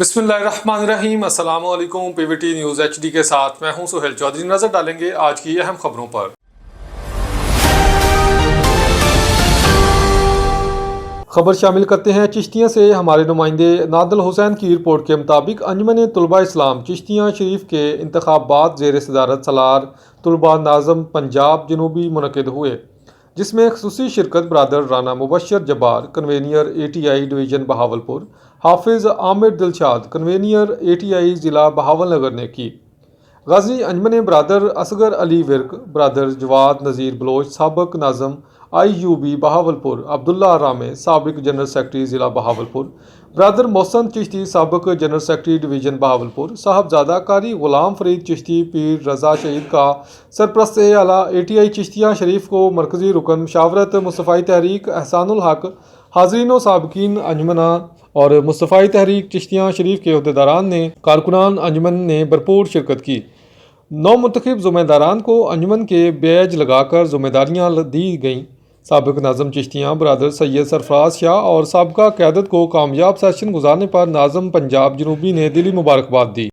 बिस्मिल्लाहिर्रहमानिर्रहीम अस्सलाम वालेकुम। पीवीटी न्यूज़ एचडी के साथ मैं हूं सुहेल चौधरी। नजर डालेंगे आज की अहम खबरों पर। खबर शामिल करते हैं चिश्तियाँ से। हमारे नुमाइंदे नादल हुसैन की रिपोर्ट के मुताबिक अंजुमन तलबा इस्लाम चिश्तियाँ शरीफ के इंतखाबात ज़ेर सदारत सलार तलबा नाज़म पंजाब जनूबी मुनक़िद हुए, जिसमें खसूसी शिरकत brother Rana Mubashar Jabbar convener ATI division Bahawalpur, Hafiz Amir Dilshad convener ATI ज़िला बहावलनगर ने की। गाजी अंजमन ब्रादर असगर अली विर्क, ब्रादर जवाद नज़ीर बलोच साबिक नाज़म IUB बहावलपुर, अब्दुल्ला रामे साबिक जनरल सेक्रेटरी ज़िला बहावलपुर, ब्रादर मोहसन चिश्ती साबिक जनरल सेक्रेटरी डिवीज़न बहावलपुर, साहबजादा कारी ग़ुलाम फरीद चिश्ती पीर रज़ा शहीद का सरप्रस्त आला ATI चिश्तिया शरीफ को मरकज़ी रुकन मुशावरत मुस्तफ़ाई तहरीक एहसानुल हक, हाज़रीन व साबिकीन अंजुमना और मुस्तफ़ाई तहरीक चिश्तिया शरीफ के अहदेदारान ने कारकुनान अंजुमन ने भरपूर शिरकत की। नौ मुंतखब ज़ुम्मेदारान को अंजुमन के बैज लगाकर ज़िम्मेदारियाँ दी गईं। साबिक नाज़म चिश्तियाँ ब्रादर सैयद सरफराज शाह और साबका क़यादत को कामयाब सेशन गुजारने पर नाज़म पंजाब जनूबी ने दिली मुबारकबाद दी।